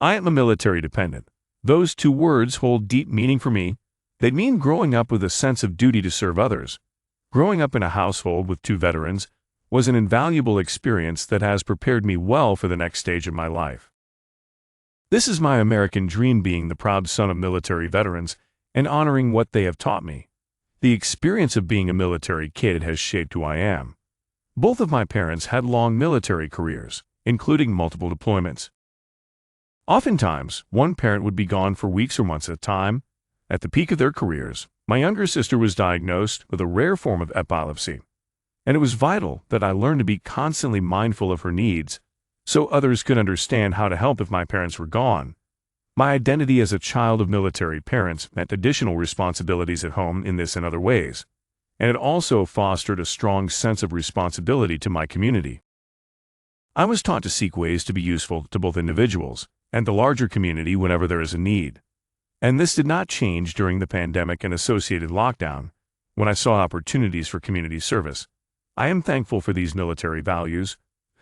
I am a military dependent. Those two words hold deep meaning for me. They mean growing up with a sense of duty to serve others. Growing up in a household with two veterans was an invaluable experience that has prepared me well for the next stage of my life. This is my American dream, being the proud son of military veterans and honoring what they have taught me. The experience of being a military kid has shaped who I am. Both of my parents had long military careers, including multiple deployments. Oftentimes, one parent would be gone for weeks or months at a time. At the peak of their careers, my younger sister was diagnosed with a rare form of epilepsy, and it was vital that I learn to be constantly mindful of her needs so others could understand how to help if my parents were gone. My identity as a child of military parents meant additional responsibilities at home in this and other ways, and it also fostered a strong sense of responsibility to my community. I was taught to seek ways to be useful to both individuals and the larger community whenever there is a need. And this did not change during the pandemic and associated lockdown, when I saw opportunities for community service. I am thankful for these military values.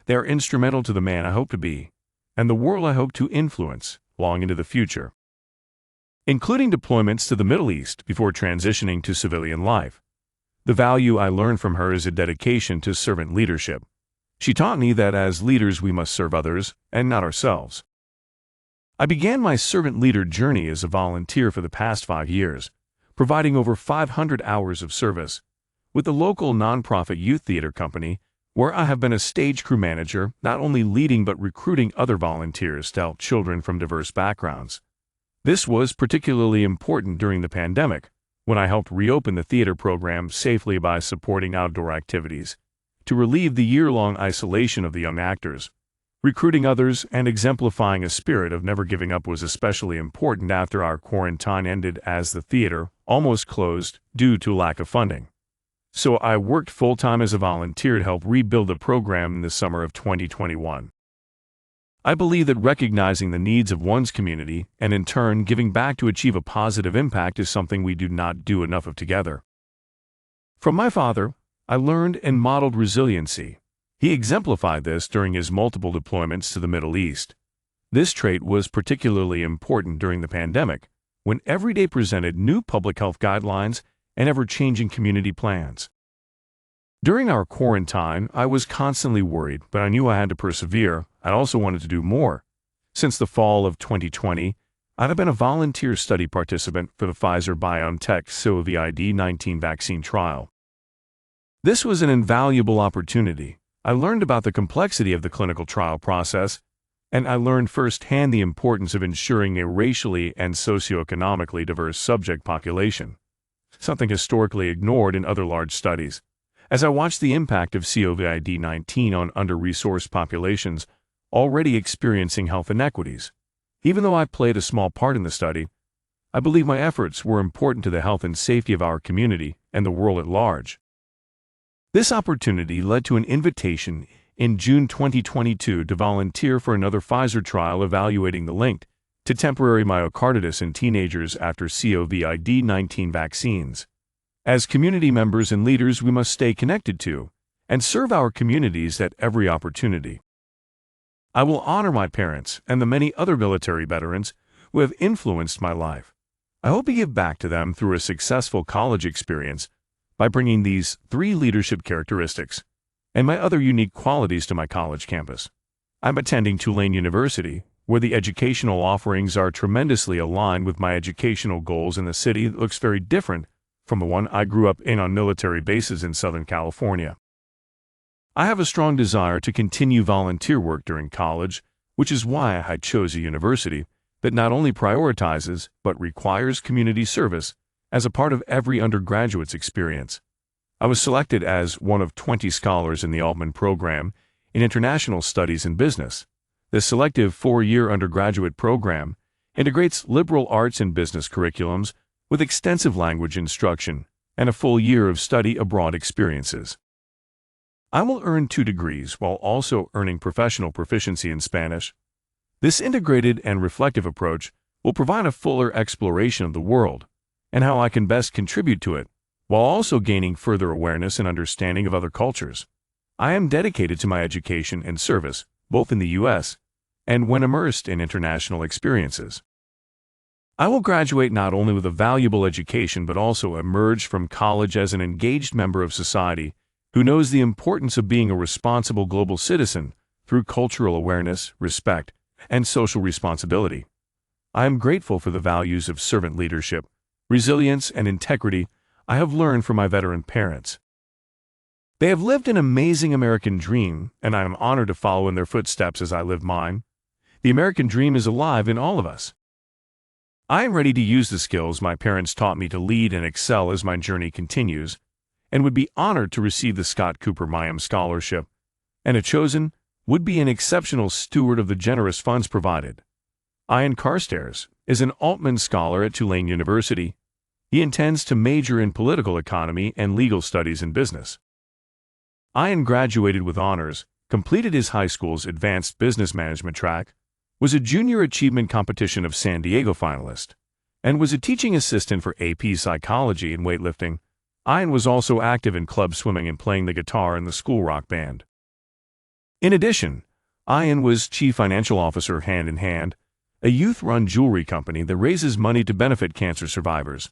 They are instrumental to the man I hope to be, and the world I hope to influence long into the future. Including deployments to the Middle East before transitioning to civilian life, the value I learned from her is a dedication to servant leadership. She taught me that as leaders we must serve others and not ourselves. I began my servant leader journey as a volunteer for the past 5 years, providing over 500 hours of service with the local nonprofit youth theater company, where I have been a stage crew manager, not only leading but recruiting other volunteers to help children from diverse backgrounds. This was particularly important during the pandemic, when I helped reopen the theater program safely by supporting outdoor activities to relieve the year-long isolation of the young actors. Recruiting others and exemplifying a spirit of never giving up was especially important after our quarantine ended, as the theater almost closed due to lack of funding. So I worked full-time as a volunteer to help rebuild the program in the summer of 2021. I believe that recognizing the needs of one's community and in turn giving back to achieve a positive impact is something we do not do enough of together. From my father, I learned and modeled resiliency. He exemplified this during his multiple deployments to the Middle East. This trait was particularly important during the pandemic, when every day presented new public health guidelines and ever-changing community plans. During our quarantine, I was constantly worried, but I knew I had to persevere. I also wanted to do more. Since the fall of 2020, I have been a volunteer study participant for the Pfizer-BioNTech COVID-19 vaccine trial. This was an invaluable opportunity. I learned about the complexity of the clinical trial process, and I learned firsthand the importance of ensuring a racially and socioeconomically diverse subject population, something historically ignored in other large studies. As I watched the impact of COVID-19 on under-resourced populations already experiencing health inequities, even though I played a small part in the study, I believe my efforts were important to the health and safety of our community and the world at large. This opportunity led to an invitation in June 2022 to volunteer for another Pfizer trial evaluating the link to temporary myocarditis in teenagers after COVID-19 vaccines. As community members and leaders, we must stay connected to and serve our communities at every opportunity. I will honor my parents and the many other military veterans who have influenced my life. I hope to give back to them through a successful college experience by bringing these 3 leadership characteristics and my other unique qualities to my college campus. I'm attending Tulane University, where the educational offerings are tremendously aligned with my educational goals in a city that looks very different from the one I grew up in on military bases in Southern California. I have a strong desire to continue volunteer work during college, which is why I chose a university that not only prioritizes but requires community service as a part of every undergraduate's experience. I was selected as one of 20 scholars in the Altman program in International Studies and Business. This selective 4-year undergraduate program integrates liberal arts and business curriculums with extensive language instruction and a full year of study abroad experiences. I will earn 2 degrees while also earning professional proficiency in Spanish. This integrated and reflective approach will provide a fuller exploration of the world and how I can best contribute to it, while also gaining further awareness and understanding of other cultures. I am dedicated to my education and service, both in the U.S. and when immersed in international experiences. I will graduate not only with a valuable education but also emerge from college as an engaged member of society who knows the importance of being a responsible global citizen through cultural awareness, respect, and social responsibility. I am grateful for the values of servant leadership, resilience, and integrity I have learned from my veteran parents. They have lived an amazing American dream, and I am honored to follow in their footsteps as I live mine. The American dream is alive in all of us. I am ready to use the skills my parents taught me to lead and excel as my journey continues, and would be honored to receive the Scott Cooper Mayhem Scholarship, and if chosen, would be an exceptional steward of the generous funds provided. Ian Carstairs is an Altman Scholar at Tulane University. He intends to major in political economy and legal studies in business. Ian graduated with honors, completed his high school's advanced business management track, was a junior achievement competition of San Diego finalist, and was a teaching assistant for AP psychology and weightlifting. Ian was also active in club swimming and playing the guitar in the school rock band. In addition, Ian was chief financial officer Hand in Hand, a youth-run jewelry company that raises money to benefit cancer survivors.